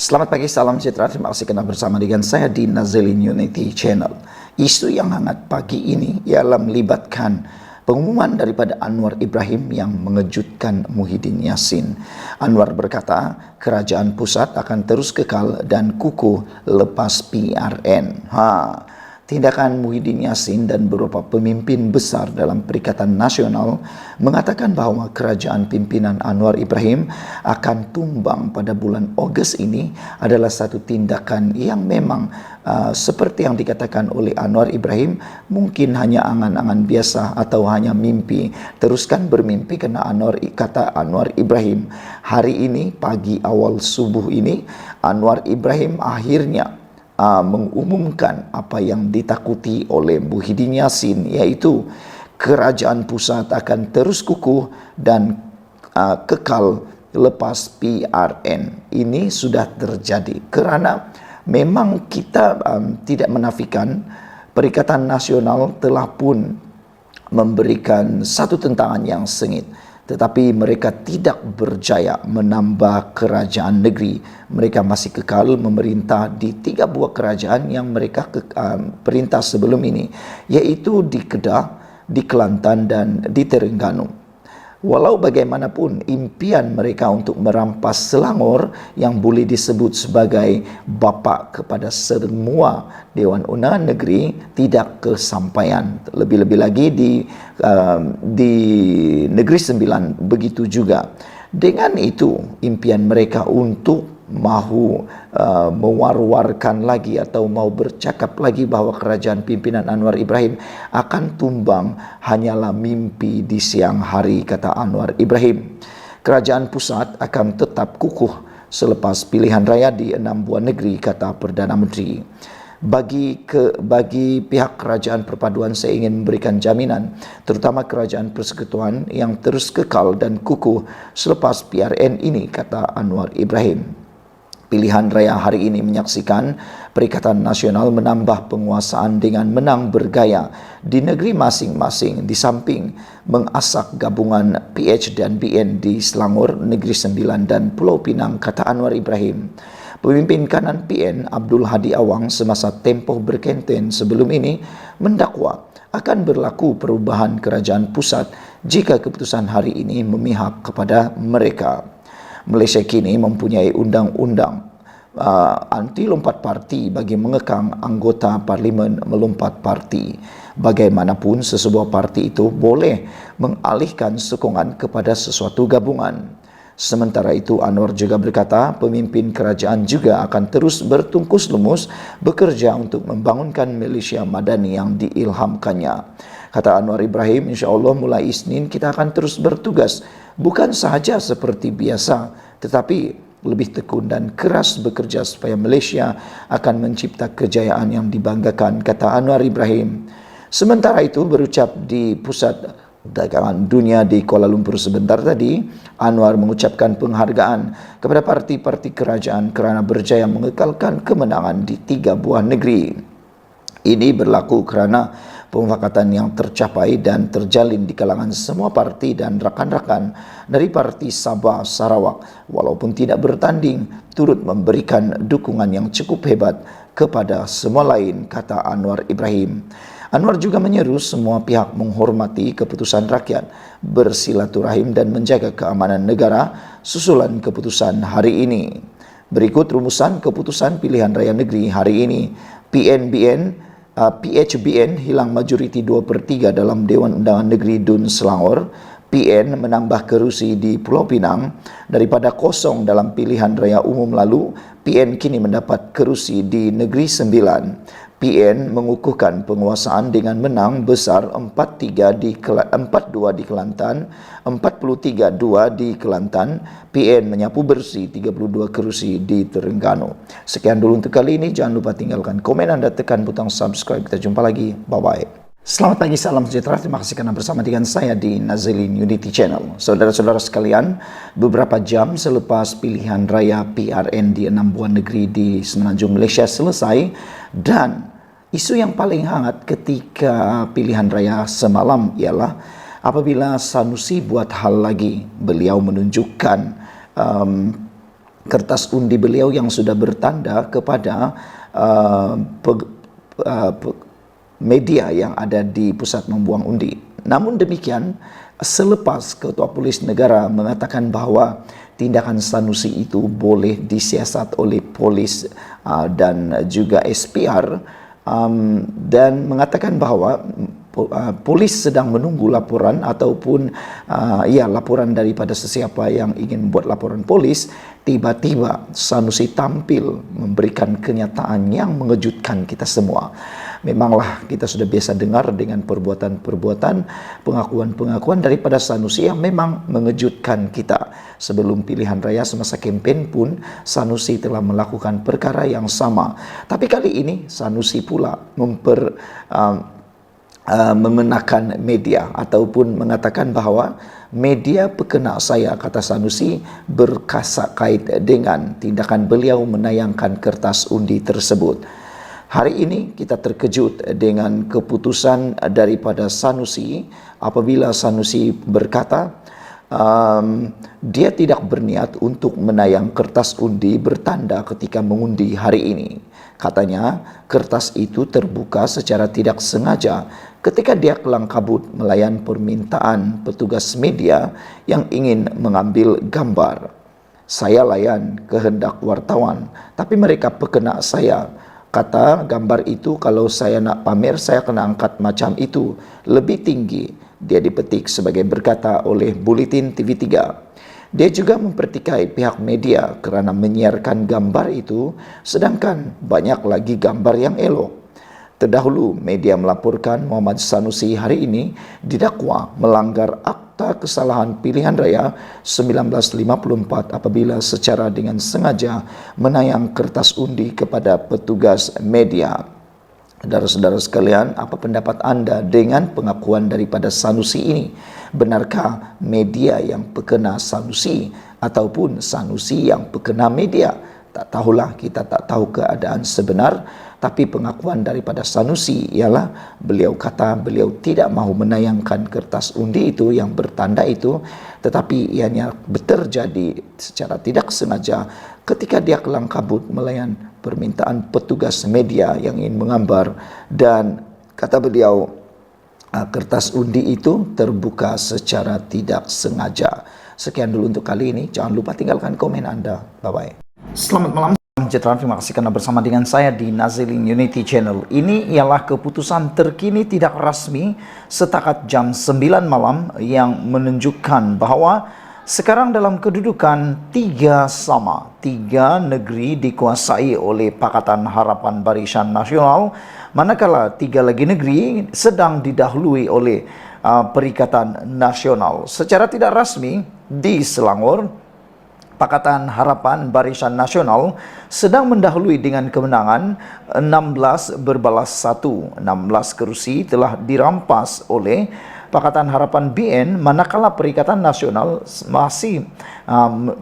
Selamat pagi, salam sejahtera. Terima kasih kerana bersama dengan saya di Nazilin Unity Channel. Isu yang hangat pagi ini ialah melibatkan pengumuman daripada Anwar Ibrahim yang mengejutkan Muhyiddin Yassin. Anwar berkata, kerajaan pusat akan terus kekal dan kukuh lepas PRN. Tindakan Muhyiddin Yassin dan beberapa pemimpin besar dalam Perikatan Nasional mengatakan bahawa kerajaan pimpinan Anwar Ibrahim akan tumbang pada bulan Ogos ini adalah satu tindakan yang memang seperti yang dikatakan oleh Anwar Ibrahim mungkin hanya angan-angan biasa atau hanya mimpi. Teruskan bermimpi kerana kata Anwar Ibrahim hari ini pagi awal subuh ini Anwar Ibrahim akhirnya mengumumkan apa yang ditakuti oleh Muhyiddin Yassin, iaitu kerajaan pusat akan terus kukuh dan kekal lepas PRN. Ini sudah terjadi kerana memang kita tidak menafikan Perikatan Nasional telah pun memberikan satu tentangan yang sengit, tetapi mereka tidak berjaya menambah kerajaan negeri. Mereka masih kekal memerintah di 3 buah kerajaan yang mereka perintah sebelum ini, iaitu di Kedah, di Kelantan dan di Terengganu. Walau bagaimanapun impian mereka untuk merampas Selangor yang boleh disebut sebagai bapa kepada semua Dewan Undangan Negeri tidak kesampaian. Lebih-lebih lagi di Negeri Sembilan begitu juga. Dengan itu impian mereka untuk mahu mewar-warkan lagi atau mau bercakap lagi bahawa kerajaan pimpinan Anwar Ibrahim akan tumbang hanyalah mimpi di siang hari, kata Anwar Ibrahim. Kerajaan pusat akan tetap kukuh selepas pilihan raya di 6 buah negeri, kata Perdana Menteri. Bagi pihak kerajaan perpaduan saya ingin memberikan jaminan, terutama kerajaan persekutuan yang terus kekal dan kukuh selepas PRN ini, kata Anwar Ibrahim. Pilihan raya hari ini menyaksikan Perikatan Nasional menambah penguasaan dengan menang bergaya di negeri masing-masing, di samping mengasak gabungan PH dan BN di Selangor, Negeri Sembilan dan Pulau Pinang, kata Anwar Ibrahim. Pemimpin kanan PN Abdul Hadi Awang semasa tempoh berkempen sebelum ini mendakwa akan berlaku perubahan kerajaan pusat jika keputusan hari ini memihak kepada mereka. Malaysia kini mempunyai undang-undang anti lompat parti bagi mengekang anggota parlimen melompat parti. Bagaimanapun sesebuah parti itu boleh mengalihkan sokongan kepada sesuatu gabungan. Sementara itu Anwar juga berkata pemimpin kerajaan juga akan terus bertungkus lumus bekerja untuk membangunkan Malaysia Madani yang diilhamkannya. Kata Anwar Ibrahim, insya-Allah mulai Isnin kita akan terus bertugas, bukan sahaja seperti biasa, tetapi lebih tekun dan keras bekerja supaya Malaysia akan mencipta kejayaan yang dibanggakan, kata Anwar Ibrahim. Sementara itu berucap di Pusat Dagangan Dunia di Kuala Lumpur sebentar tadi, Anwar mengucapkan penghargaan kepada parti-parti kerajaan kerana berjaya mengekalkan kemenangan di 3 buah negeri. Ini berlaku kerana pemufakatan yang tercapai dan terjalin di kalangan semua parti dan rakan-rakan dari parti Sabah Sarawak, walaupun tidak bertanding, turut memberikan dukungan yang cukup hebat kepada semua lain, kata Anwar Ibrahim. Anwar juga menyeru semua pihak menghormati keputusan rakyat, bersilaturahim dan menjaga keamanan negara susulan keputusan hari ini. Berikut rumusan keputusan pilihan raya negeri hari ini. PHBN hilang majoriti 2/3 dalam Dewan Undangan Negeri Dun Selangor. PN menambah kerusi di Pulau Pinang. Daripada kosong dalam pilihan raya umum lalu, PN kini mendapat kerusi di Negeri Sembilan. PN mengukuhkan penguasaan dengan menang besar 4-2 di Kelantan, 43-2 di Kelantan. PN menyapu bersih 32 kerusi di Terengganu. Sekian dulu untuk kali ini. Jangan lupa tinggalkan komen Anda, tekan butang subscribe. Kita jumpa lagi. Bye-bye. Selamat pagi, salam sejahtera. Terima kasih kerana bersama dengan saya di Nazilin Unity Channel. Saudara-saudara sekalian, beberapa jam selepas pilihan raya PRN di 6 buah negeri di semenanjung Malaysia selesai, dan isu yang paling hangat ketika pilihan raya semalam ialah apabila Sanusi buat hal lagi. Beliau menunjukkan kertas undi beliau yang sudah bertanda kepada uh, pe- media yang ada di pusat membuang undi. Namun demikian, selepas Ketua Polis Negara mengatakan bahwa tindakan Sanusi itu boleh disiasat oleh polis dan juga SPR, dan mengatakan bahwa polis sedang menunggu laporan ataupun laporan daripada sesiapa yang ingin buat laporan polis. Tiba-tiba Sanusi tampil memberikan kenyataan yang mengejutkan kita semua. Memanglah kita sudah biasa dengar dengan perbuatan-perbuatan, pengakuan-pengakuan daripada Sanusi yang memang mengejutkan kita. Sebelum pilihan raya semasa kempen pun Sanusi telah melakukan perkara yang sama. Tapi kali ini Sanusi pula mengenakan media ataupun mengatakan bahawa media pekena saya, kata Sanusi, berkasak kait dengan tindakan beliau menayangkan kertas undi tersebut. Hari ini kita terkejut dengan keputusan daripada Sanusi apabila Sanusi berkata dia tidak berniat untuk menayang kertas undi bertanda ketika mengundi hari ini. Katanya kertas itu terbuka secara tidak sengaja ketika dia kelang kabut melayan permintaan petugas media yang ingin mengambil gambar. Saya layan kehendak wartawan, tapi mereka pekena saya. Kata gambar itu kalau saya nak pamer, saya kena angkat macam itu, lebih tinggi. Dia dipetik sebagai berkata oleh Buletin TV3. Dia juga mempertikai pihak media kerana menyiarkan gambar itu, sedangkan banyak lagi gambar yang elok. Terdahulu, media melaporkan Muhammad Sanusi hari ini didakwa melanggar Akta Kesalahan Pilihan Raya 1954 apabila secara dengan sengaja menayang kertas undi kepada petugas media. Saudara-saudara sekalian, apa pendapat anda dengan pengakuan daripada Sanusi ini? Benarkah media yang pekena Sanusi ataupun Sanusi yang pekena media? Tak tahulah, kita tak tahu keadaan sebenar. Tapi pengakuan daripada Sanusi ialah beliau kata beliau tidak mahu menayangkan kertas undi itu yang bertanda itu, tetapi ianya terjadi secara tidak sengaja ketika dia kelang kabut melayan permintaan petugas media yang ingin menggambar, dan kata beliau kertas undi itu terbuka secara tidak sengaja. Sekian dulu untuk kali ini. Jangan lupa tinggalkan komen anda. Bye-bye. Selamat malam. Terima kasih karena bersama dengan saya di Nazilin Unity Channel. Ini ialah keputusan terkini tidak rasmi setakat jam 9 malam yang menunjukkan bahawa sekarang dalam kedudukan 3 sama. 3 negeri dikuasai oleh Pakatan Harapan Barisan Nasional, manakala 3 lagi negeri sedang didahului oleh Perikatan Nasional. Secara tidak rasmi di Selangor, Pakatan Harapan Barisan Nasional sedang mendahului dengan kemenangan 16-1. 16 kerusi telah dirampas oleh Pakatan Harapan BN, manakala Perikatan Nasional masih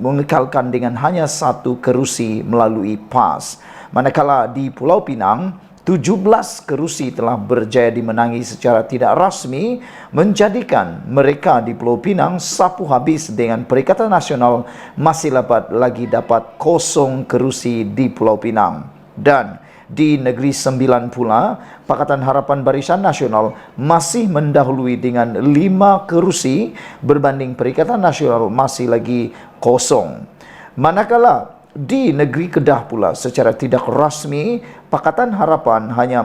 mengekalkan dengan hanya 1 kerusi melalui PAS. Manakala di Pulau Pinang, 17 kerusi telah berjaya dimenangi secara tidak rasmi, menjadikan mereka di Pulau Pinang sapu habis dengan Perikatan Nasional masih lagi dapat 0 kerusi di Pulau Pinang. Dan di Negeri Sembilan pula, Pakatan Harapan Barisan Nasional masih mendahului dengan 5 kerusi berbanding Perikatan Nasional masih lagi 0. Manakala di Negeri Kedah pula secara tidak rasmi, Pakatan Harapan hanya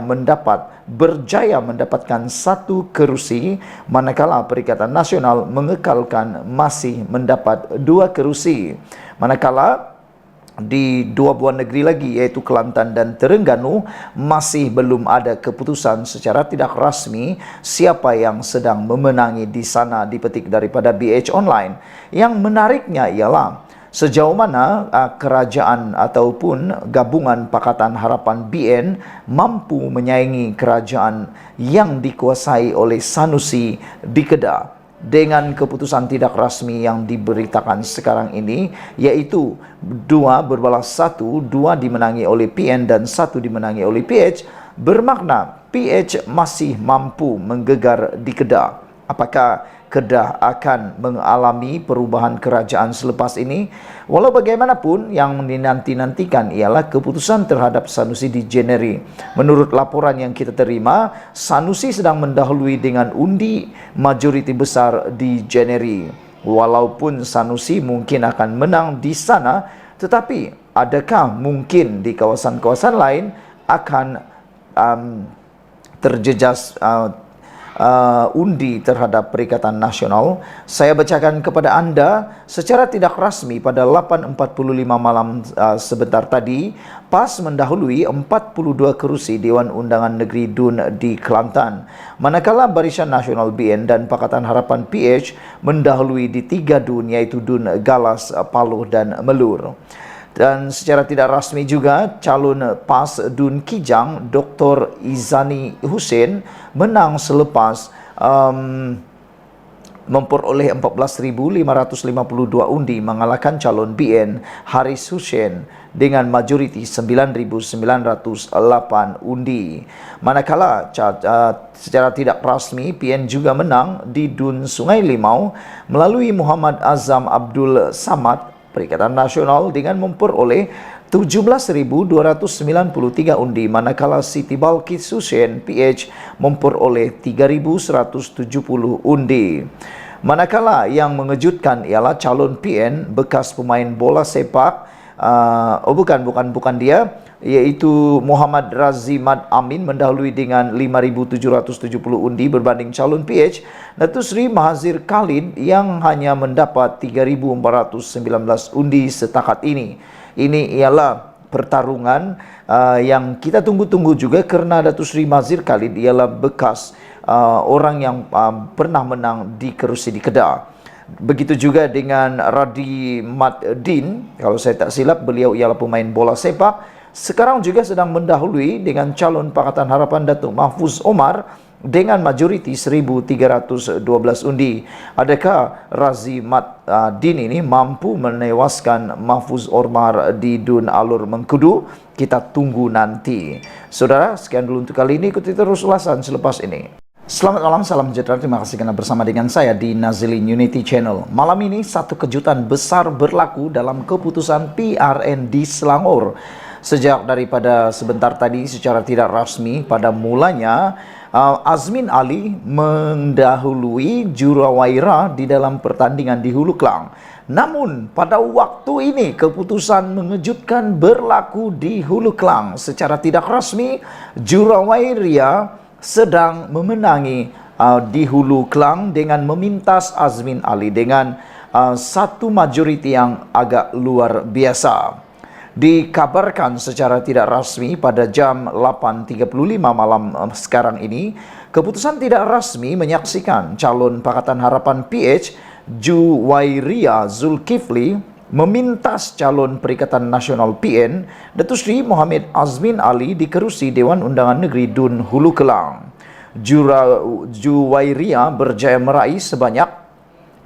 berjaya mendapatkan 1 kerusi, manakala Perikatan Nasional mengekalkan masih mendapat 2 kerusi. Manakala di 2 buah negeri lagi iaitu Kelantan dan Terengganu masih belum ada keputusan secara tidak rasmi siapa yang sedang memenangi di sana, dipetik daripada BH Online. Yang menariknya ialah sejauh mana kerajaan ataupun gabungan Pakatan Harapan BN mampu menyaingi kerajaan yang dikuasai oleh Sanusi di Kedah dengan keputusan tidak rasmi yang diberitakan sekarang ini, yaitu 2 berbalas 1, 2 dimenangi oleh PN dan 1 dimenangi oleh PH, bermakna PH masih mampu menggegar di Kedah. Apakah Kedah akan mengalami perubahan kerajaan selepas ini. Walau bagaimanapun, yang dinanti-nantikan ialah keputusan terhadap Sanusi di Jeneri. Menurut laporan yang kita terima, Sanusi sedang mendahului dengan undi majoriti besar di Jeneri. Walaupun Sanusi mungkin akan menang di sana, tetapi adakah mungkin di kawasan-kawasan lain akan terjejas undi terhadap Perikatan Nasional? Saya bacakan kepada anda secara tidak rasmi pada 8.45 malam sebentar tadi, PAS mendahului 42 kerusi Dewan Undangan Negeri DUN di Kelantan, manakala Barisan Nasional BN dan Pakatan Harapan PH mendahului di 3 DUN, yaitu DUN Galas, Paloh dan Melur. Dan secara tidak rasmi juga, calon PAS DUN Kijang, Dr. Izani Hussein, menang selepas memperoleh 14.552 undi, mengalahkan calon BN Haris Hussein dengan majoriti 9.908 undi. Manakala secara tidak rasmi, PN juga menang di DUN Sungai Limau melalui Muhammad Azam Abdul Samad, Perikatan Nasional, dengan memperoleh 17.293 undi, manakala Siti Balkis Hussein PH memperoleh 3.170 undi. Manakala yang mengejutkan ialah calon PN bekas pemain bola sepak, bukan dia, yaitu Muhammad Razimad Amin mendahului dengan 5.770 undi berbanding calon PH Datuk Seri Mahazir Khalid yang hanya mendapat 3.419 undi setakat ini. Ini ialah pertarungan yang kita tunggu-tunggu juga, kerana Datuk Seri Mahazir Khalid ialah bekas orang yang pernah menang di kerusi di Kedah. Begitu juga dengan Radi Maddin, kalau saya tak silap beliau ialah pemain bola sepak, sekarang juga sedang mendahului dengan calon Pakatan Harapan Datuk Mahfuz Omar dengan majoriti 1.312 undi. Adakah Razi Maddin ini mampu menewaskan Mahfuz Omar di DUN Alor Mengkudu? Kita tunggu nanti. Saudara, sekian dulu untuk kali ini. Ikuti terus ulasan selepas ini. Selamat malam, salam sejahtera. Terima kasih kerana bersama dengan saya di Nazilin Unity Channel. Malam ini satu kejutan besar berlaku dalam keputusan PRN di Selangor. Sejak daripada sebentar tadi secara tidak rasmi, pada mulanya Azmin Ali mendahului Jurawaira di dalam pertandingan di Hulu Klang. Namun pada waktu ini keputusan mengejutkan berlaku di Hulu Klang. Secara tidak rasmi, Jurawaira sedang memenangi di Hulu Klang dengan memintas Azmin Ali dengan satu majoriti yang agak luar biasa. Dikabarkan secara tidak rasmi pada jam 8.35 malam sekarang ini, keputusan tidak rasmi menyaksikan calon Pakatan Harapan PH Juwairia Zulkifli memintas calon Perikatan Nasional PN Datuk Seri Muhammad Azmin Ali di kerusi Dewan Undangan Negeri DUN Hulu Kelang. Juwairia berjaya meraih sebanyak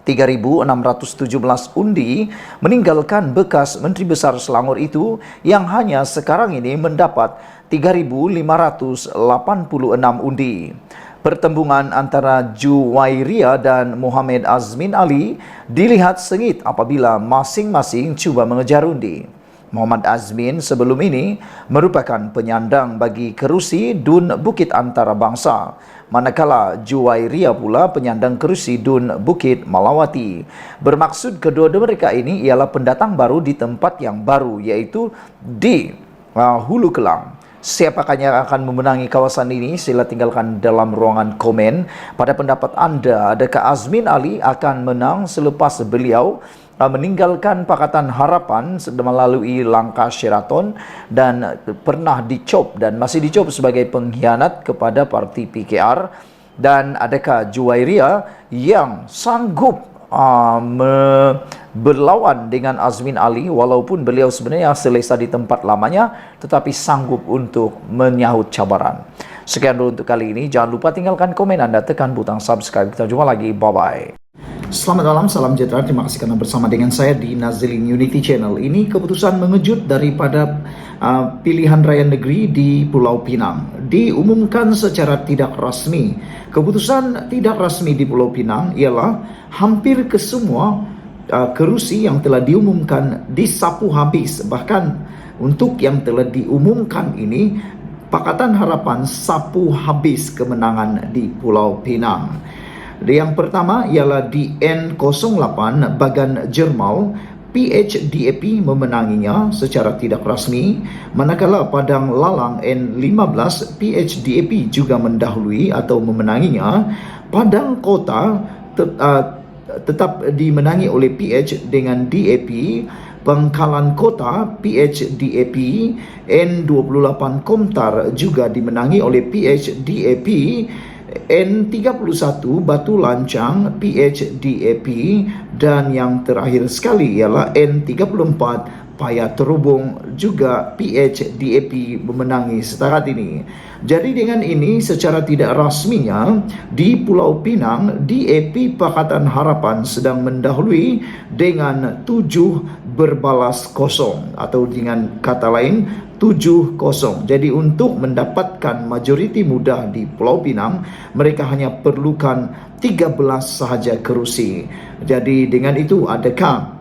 3.617 undi, meninggalkan bekas Menteri Besar Selangor itu yang hanya sekarang ini mendapat 3.586 undi. Pertembungan antara Juwairia dan Muhammad Azmin Ali dilihat sengit apabila masing-masing cuba mengejar undi. Muhammad Azmin sebelum ini merupakan penyandang bagi kerusi DUN Bukit Antarabangsa, manakala Juwairia pula penyandang kerusi DUN Bukit Malawati. Bermaksud kedua-dua mereka ini ialah pendatang baru di tempat yang baru, iaitu di Hulu Kelang. Siapakah yang akan memenangi kawasan ini? Sila tinggalkan dalam ruangan komen. Pada pendapat anda, adakah Azmin Ali akan menang selepas beliau meninggalkan Pakatan Harapan melalui langkah Sheraton dan pernah dicop dan masih dicop sebagai pengkhianat kepada parti PKR? Dan adakah Juwairia yang sanggup berlawan dengan Azmin Ali, walaupun beliau sebenarnya selesa di tempat lamanya, tetapi sanggup untuk menyahut cabaran? Sekian dulu untuk kali ini. Jangan lupa tinggalkan komen anda, tekan butang subscribe. Kita jumpa lagi. Bye-bye. Selamat malam, salam sejahtera. Terima kasih karena bersama dengan saya di Nazilin Unity Channel. Ini keputusan mengejut daripada pilihan raya negeri di Pulau Pinang. Diumumkan secara tidak rasmi. Keputusan tidak rasmi di Pulau Pinang ialah hampir ke semua kerusi yang telah diumumkan disapu habis. Bahkan untuk yang telah diumumkan ini, Pakatan Harapan sapu habis kemenangan di Pulau Pinang. Yang pertama ialah di N08 Bagan Jermau, PHDAP memenanginya secara tidak rasmi, manakala Padang Lalang N15 PHDAP juga mendahului atau memenanginya. Padang Kota tetap dimenangi oleh PH dengan DAP. Bangkalan Kota PHDAP, N28 Komtar juga dimenangi oleh PHDAP, N31 Batu Lancang PHDAP, dan yang terakhir sekali ialah N34 Paya Terubung juga PHDAP memenangi setakat ini. Jadi dengan ini secara tidak rasminya di Pulau Pinang, DAP Pakatan Harapan sedang mendahului dengan 7 berbalas kosong, atau dengan kata lain 7-0. Jadi untuk mendapatkan majoriti mudah di Pulau Pinang, mereka hanya perlukan 13 sahaja kerusi. Jadi dengan itu, adakah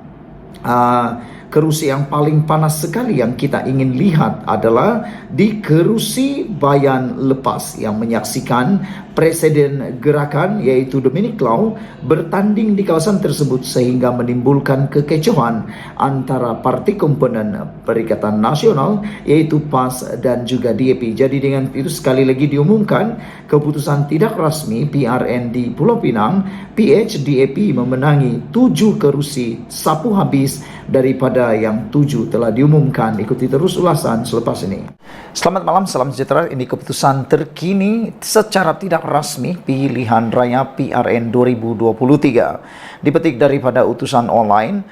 kerusi yang paling panas sekali yang kita ingin lihat adalah di kerusi Bayan Lepas, yang menyaksikan Presiden Gerakan yaitu Dominic Lau bertanding di kawasan tersebut sehingga menimbulkan kekecohan antara parti komponen Perikatan Nasional yaitu PAS dan juga DAP. Jadi dengan itu sekali lagi diumumkan keputusan tidak rasmi PRN di Pulau Pinang, PHDAP memenangi 7 kerusi sapu habis daripada yang 7 telah diumumkan. Ikuti terus ulasan selepas ini. Selamat malam, salam sejahtera. Ini keputusan terkini secara tidak rasmi pilihan raya PRN 2023. Dipetik daripada utusan online.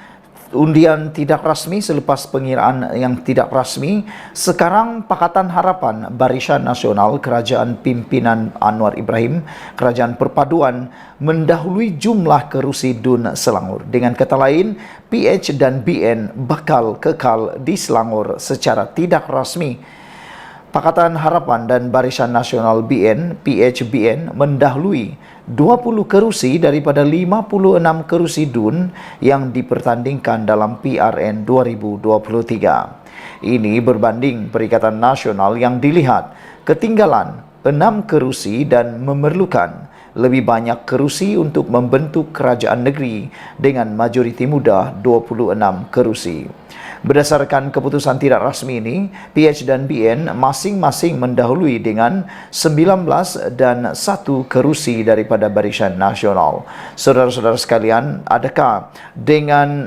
Undian tidak rasmi selepas pengiraan yang tidak rasmi. Sekarang Pakatan Harapan, Barisan Nasional, Kerajaan Pimpinan Anwar Ibrahim, Kerajaan Perpaduan mendahului jumlah kerusi DUN Selangor. Dengan kata lain, PH dan BN bakal kekal di Selangor secara tidak rasmi. Pakatan Harapan dan Barisan Nasional BN, PHBN mendahului 20 kerusi daripada 56 kerusi DUN yang dipertandingkan dalam PRN 2023. Ini berbanding Perikatan Nasional yang dilihat ketinggalan 6 kerusi dan memerlukan lebih banyak kerusi untuk membentuk kerajaan negeri dengan majoriti mudah 26 kerusi. Berdasarkan keputusan tidak rasmi ini, PH dan BN masing-masing mendahului dengan 19 dan 1 kerusi daripada Barisan Nasional. Saudara-saudara sekalian, adakah dengan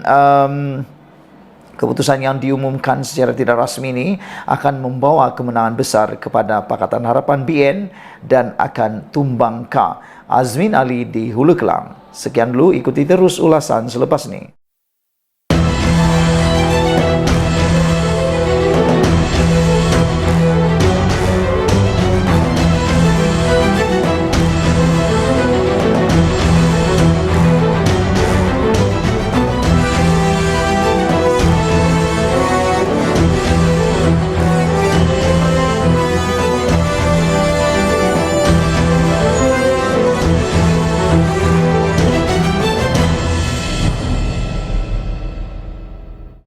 keputusan yang diumumkan secara tidak rasmi ini akan membawa kemenangan besar kepada Pakatan Harapan BN dan akan tumbangkah? Azmin Ali di Hulu Kelang. Sekian dulu, ikuti terus ulasan selepas ini.